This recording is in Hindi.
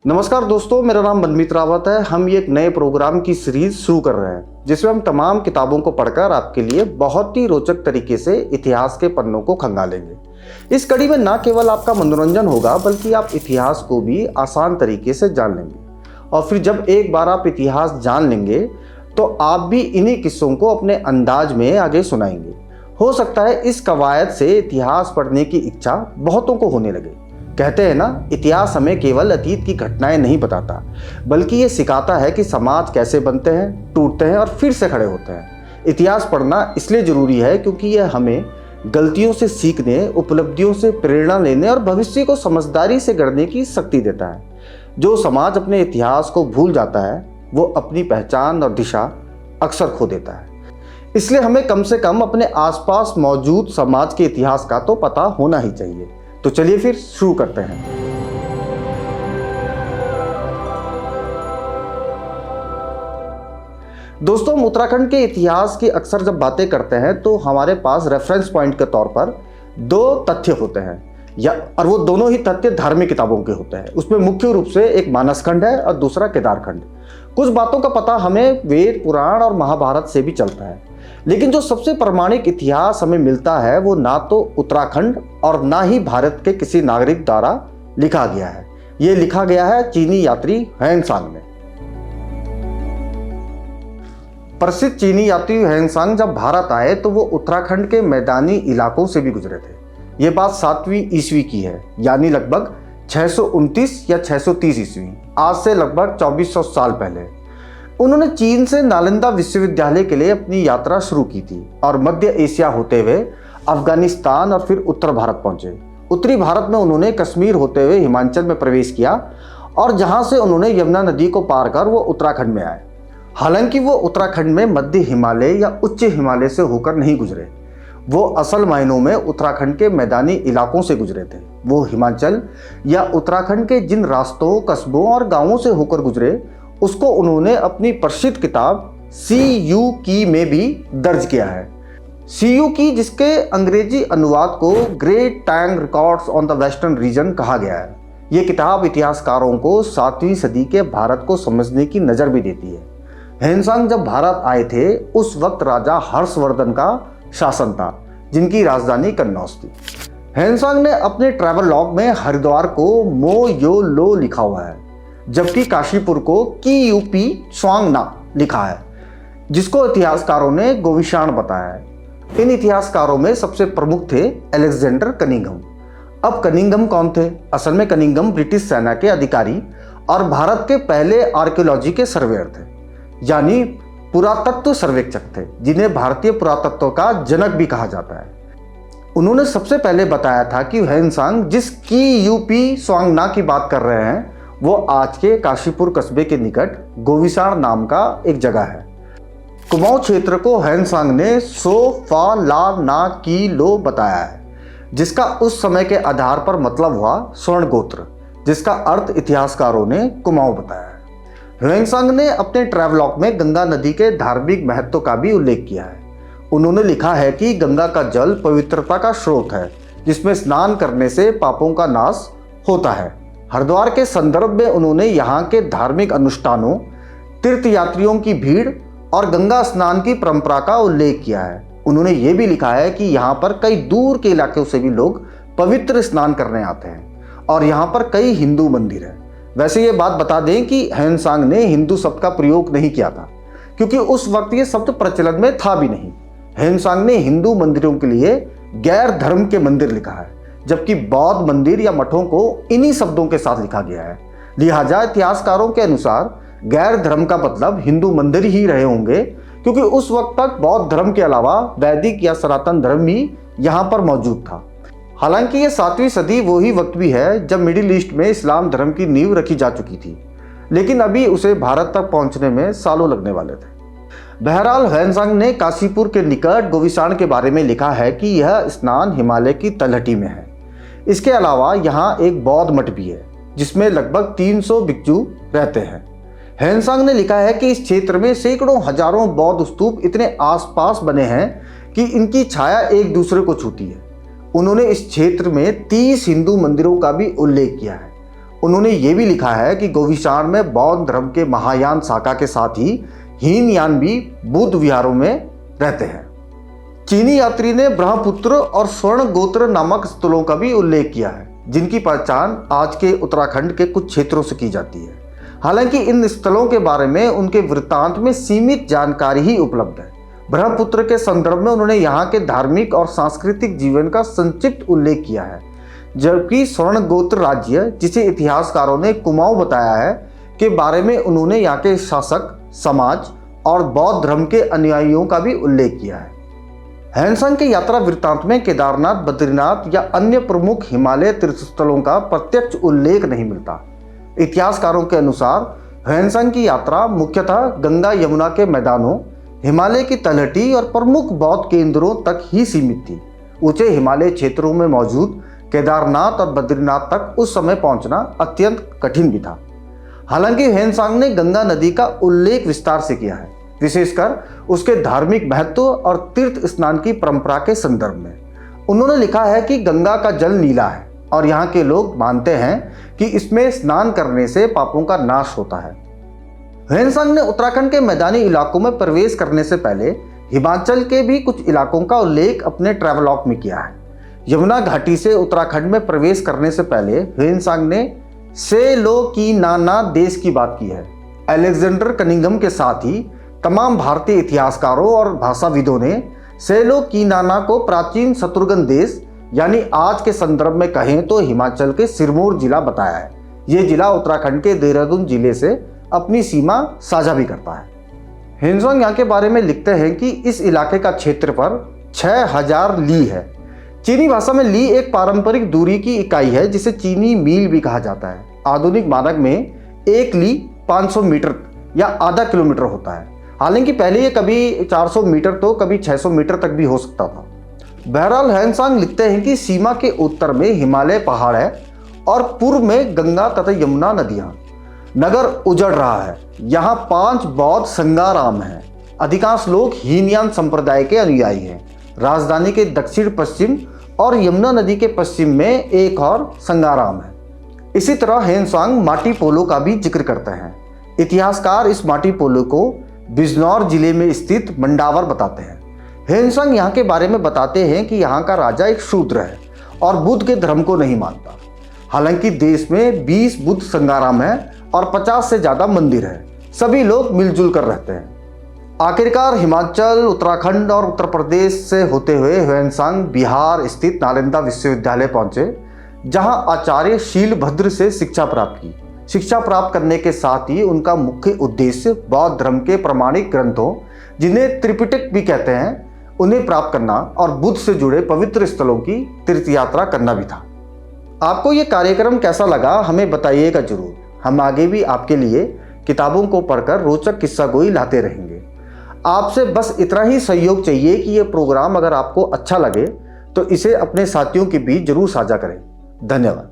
नमस्कार दोस्तों, मेरा नाम मनमीत रावत है। हम ये एक नए प्रोग्राम की सीरीज शुरू कर रहे हैं जिसमें हम तमाम किताबों को पढ़कर आपके लिए बहुत ही रोचक तरीके से इतिहास के पन्नों को खंगालेंगे। इस कड़ी में न केवल आपका मनोरंजन होगा बल्कि आप इतिहास को भी आसान तरीके से जान लेंगे। और फिर जब एक बार आप इतिहास जान लेंगे तो आप भी इन्हीं किस्सों को अपने अंदाज में आगे सुनाएंगे। हो सकता है इस कवायद से इतिहास पढ़ने की इच्छा बहुतों को होने लगे। कहते हैं ना, इतिहास हमें केवल अतीत की घटनाएं नहीं बताता बल्कि ये सिखाता है कि समाज कैसे बनते हैं, टूटते हैं और फिर से खड़े होते हैं। इतिहास पढ़ना इसलिए ज़रूरी है क्योंकि यह हमें गलतियों से सीखने, उपलब्धियों से प्रेरणा लेने और भविष्य को समझदारी से गढ़ने की शक्ति देता है। जो समाज अपने इतिहास को भूल जाता है वो अपनी पहचान और दिशा अक्सर खो देता है। इसलिए हमें कम से कम अपने आसपास मौजूद समाज के इतिहास का तो पता होना ही चाहिए। तो चलिए फिर शुरू करते हैं। दोस्तों, हम उत्तराखंड के इतिहास की अक्सर जब बातें करते हैं तो हमारे पास रेफरेंस पॉइंट के तौर पर दो तथ्य होते हैं और वो दोनों ही तथ्य धार्मिक किताबों के होते हैं। उसमें मुख्य रूप से एक मानस खंड है और दूसरा केदारखंड। कुछ बातों का पता हमें वेद, पुराण और महाभारत से भी चलता है, लेकिन जो सबसे प्रामाणिक इतिहास हमें मिलता है वो ना तो उत्तराखंड और ना ही भारत के किसी नागरिक द्वारा लिखा गया है। ये लिखा गया है चीनी यात्री ह्वेनसांग ने। प्रसिद्ध चीनी यात्री ह्वेनसांग जब भारत आए तो वो उत्तराखंड के मैदानी इलाकों से भी गुजरे थे। ये बात 7वीं ईस्वी की है, यानी लगभग 629 या 630 ईस्वी, आज से लगभग 2400 साल पहले। उन्होंने चीन से नालंदा विश्वविद्यालय के लिए अपनी यात्रा शुरू की थी और मध्य एशिया होते हुए अफगानिस्तान और फिर उत्तर भारत पहुंचे। उत्तरी भारत में उन्होंने कश्मीर होते हुए हिमाचल में प्रवेश किया और जहां से उन्होंने यमुना नदी को पार कर वो उत्तराखंड में आए। हालांकि वो उत्तराखंड में मध्य हिमालय या उच्च हिमालय से होकर नहीं गुजरे, वो असल मायनों में उत्तराखंड के मैदानी इलाकों से गुजरे थे। वो हिमाचल या उत्तराखंड के जिन रास्तों, कस्बों और गाँवों से होकर गुजरे उसको उन्होंने अपनी प्रसिद्ध किताब सी.यू. की में भी दर्ज किया है। सी.यू. की, जिसके अंग्रेजी अनुवाद को great Tang records on the western region कहा गया है। ये किताब इतिहासकारों को 7वीं सदी के भारत को समझने की नज़र भी देती है। ह्वेनसांग जब भारत आए थे उस वक्त राजा हर्षवर्धन का शासन था, जिनकी राजधानी कन्नौज थी। ह्वेनसांग ने अपने ट्रैवल लॉग में हरिद्वार को मो यो लो लिखा हुआ है, जबकि काशीपुर को की यूपी स्वांगना लिखा है, जिसको इतिहासकारों ने गोविशाण बताया है। इन इतिहासकारों में सबसे प्रमुख थे अलेक्जेंडर कनिंघम। अब कनिंघम कौन थे? असल में कनिंघम ब्रिटिश सेना के अधिकारी और भारत के पहले आर्कियोलॉजी के सर्वेयर थे, यानी पुरातत्व सर्वेक्षक थे, जिन्हें भारतीय पुरातत्व का जनक भी कहा जाता है। उन्होंने सबसे पहले बताया था कि ह्वेनसांग जिस की यूपी स्वांगना की बात कर रहे हैं वो आज के काशीपुर कस्बे के निकट गोविशाण नाम का एक जगह है। कुमाऊं क्षेत्र को ह्वेनसांग ने सो फा ला ना की लो बताया है, जिसका उस समय के आधार पर मतलब हुआ स्वर्ण गोत्र, जिसका अर्थ इतिहासकारों ने कुमाऊं बताया है। ह्वेनसांग ने अपने ट्रैवलॉग में गंगा नदी के धार्मिक महत्व का भी उल्लेख किया है। उन्होंने लिखा है कि गंगा का जल पवित्रता का स्रोत है, जिसमें स्नान करने से पापों का नाश होता है। हरिद्वार के संदर्भ में उन्होंने यहाँ के धार्मिक अनुष्ठानों, तीर्थयात्रियों की भीड़ और गंगा स्नान की परंपरा का उल्लेख किया है। उन्होंने ये भी लिखा है कि यहाँ पर कई दूर के इलाकों से भी लोग पवित्र स्नान करने आते हैं और यहाँ पर कई हिंदू मंदिर हैं। वैसे ये बात बता दें कि ह्वेनसांग ने हिंदू शब्द का प्रयोग नहीं किया था, क्योंकि उस वक्त ये शब्द प्रचलन में था भी नहीं। ह्वेनसांग ने हिंदू मंदिरों के लिए गैर धर्म के मंदिर लिखा है, जबकि बौद्ध मंदिर या मठों को इन्हीं शब्दों के साथ लिखा गया है। लिहाजा इतिहासकारों के अनुसार गैर धर्म का मतलब हिंदू मंदिर ही रहे होंगे, क्योंकि उस वक्त तक बौद्ध धर्म के अलावा वैदिक या सनातन धर्म भी यहाँ पर मौजूद था। हालांकि ये 7वीं सदी वो ही वक्त भी है जब मिडिल ईस्ट में इस्लाम धर्म की नींव रखी जा चुकी थी, लेकिन अभी उसे भारत तक पहुँचने में सालों लगने वाले थे। बहरहाल ह्वेनसांग ने काशीपुर के निकट गोविशाण के बारे में लिखा है कि यह स्नान हिमालय की तलहटी में है। इसके अलावा यहाँ एक बौद्ध मठ भी है, जिसमें लगभग 300 भिक्षु रहते हैं। ह्वेनसांग ने लिखा है कि इस क्षेत्र में सैकड़ों हजारों बौद्ध स्तूप इतने आसपास बने हैं कि इनकी छाया एक दूसरे को छूती है। उन्होंने इस क्षेत्र में 30 हिंदू मंदिरों का भी उल्लेख किया है। उन्होंने ये भी लिखा है कि गोविशाण में बौद्ध धर्म के महायान शाखा के साथ ही हीनयान भी बुद्ध विहारों में रहते हैं। चीनी यात्री ने ब्रह्मपुत्र और स्वर्ण गोत्र नामक स्थलों का भी उल्लेख किया है, जिनकी पहचान आज के उत्तराखंड के कुछ क्षेत्रों से की जाती है। हालांकि इन स्थलों के बारे में उनके वृत्तांत में सीमित जानकारी ही उपलब्ध है। ब्रह्मपुत्र के संदर्भ में उन्होंने यहाँ के धार्मिक और सांस्कृतिक जीवन का संक्षिप्त उल्लेख किया है, जबकि स्वर्ण गोत्र राज्य, जिसे इतिहासकारों ने कुमाऊं बताया है, के बारे में उन्होंने यहाँ के शासक, समाज और बौद्ध धर्म के अनुयायियों का भी उल्लेख किया है। ह्वेनसांग के यात्रा वृत्तांत में केदारनाथ, बद्रीनाथ या अन्य प्रमुख हिमालय तीर्थस्थलों का प्रत्यक्ष उल्लेख नहीं मिलता। इतिहासकारों के अनुसार ह्वेनसांग की यात्रा मुख्यतः गंगा यमुना के मैदानों, हिमालय की तलहटी और प्रमुख बौद्ध केंद्रों तक ही सीमित थी। ऊंचे हिमालय क्षेत्रों में मौजूद केदारनाथ और बद्रीनाथ तक उस समय पहुंचना अत्यंत कठिन भी था। हालांकि ह्वेनसांग ने गंगा नदी का उल्लेख विस्तार से किया है, विशेषकर उसके धार्मिक महत्व और तीर्थ स्नान की परंपरा के संदर्भ में। उन्होंने लिखा है कि गंगा का जल नीला है और यहाँ के लोग मानते हैं कि इसमें स्नान करने से पापों का नाश होता है। ह्वेनसांग ने उत्तराखंड के मैदानी इलाकों में प्रवेश करने से पहले हिमाचल के भी कुछ इलाकों का उल्लेख अपने ट्रैवलॉग में किया है। यमुना घाटी से उत्तराखंड में प्रवेश करने से पहले ह्वेनसांग ने सेलोकीनाना देश की बात की है। अलेक्जेंडर कनिंघम के साथ ही तमाम भारतीय इतिहासकारों और भाषाविदों ने सेलोकीनाना को प्राचीन शत्रुघ्न देश, यानी आज के संदर्भ में कहें तो हिमाचल के सिरमौर जिला बताया है। ये जिला उत्तराखंड के देहरादून जिले से अपनी सीमा साझा भी करता है। ह्वेनसांग यहाँ के बारे में लिखते हैं कि इस इलाके का क्षेत्रफल 6000 ली है। चीनी भाषा में ली एक पारंपरिक दूरी की इकाई है, जिसे चीनी मील भी कहा जाता है। आधुनिक मानक में 1 ली 500 मीटर या आधा किलोमीटर होता है। हालांकि पहले ये कभी 400 मीटर तो कभी 600 मीटर तक भी हो सकता था। बहरहाल ह्वेनसांग लिखते हैं कि सीमा के उत्तर में हिमालय पहाड़ है और पूर्व में गंगा तथा यमुना नदियां। नगर उजड़ रहा है। यहाँ 5 बौद्ध संगाराम हैं। अधिकांश लोग हीनयान संप्रदाय के अनुयायी हैं। राजधानी के दक्षिण पश्चिम और यमुना नदी के पश्चिम में एक और संगाराम है। इसी तरह ह्वेनसांग माटी पोलो का भी जिक्र करते हैं। इतिहासकार इस माटी पोलो को बिजनौर जिले में स्थित मंडावर बताते हैं। ह्वेनसांग यहाँ के बारे में बताते हैं कि यहाँ का राजा एक शूद्र है और बुद्ध के धर्म को नहीं मानता। हालांकि देश में 20 बुद्ध संगाराम है और 50 से ज़्यादा मंदिर है। सभी लोग मिलजुल कर रहते हैं। आखिरकार हिमाचल, उत्तराखंड और उत्तर प्रदेश से होते हुए ह्वेनसांग बिहार स्थित नालंदा विश्वविद्यालय पहुंचे, जहां आचार्य शीलभद्र से शिक्षा प्राप्त की। शिक्षा प्राप्त करने के साथ ही उनका मुख्य उद्देश्य बौद्ध धर्म के प्रमाणिक ग्रंथों, जिन्हें त्रिपिटक भी कहते हैं, उन्हें प्राप्त करना और बुद्ध से जुड़े पवित्र स्थलों की तीर्थ यात्रा करना भी था। आपको ये कार्यक्रम कैसा लगा हमें बताइएगा जरूर। हम आगे भी आपके लिए किताबों को पढ़कर रोचक किस्सा गोई लाते रहेंगे। आपसे बस इतना ही सहयोग चाहिए कि ये प्रोग्राम अगर आपको अच्छा लगे तो इसे अपने साथियों के बीच जरूर साझा करें। धन्यवाद।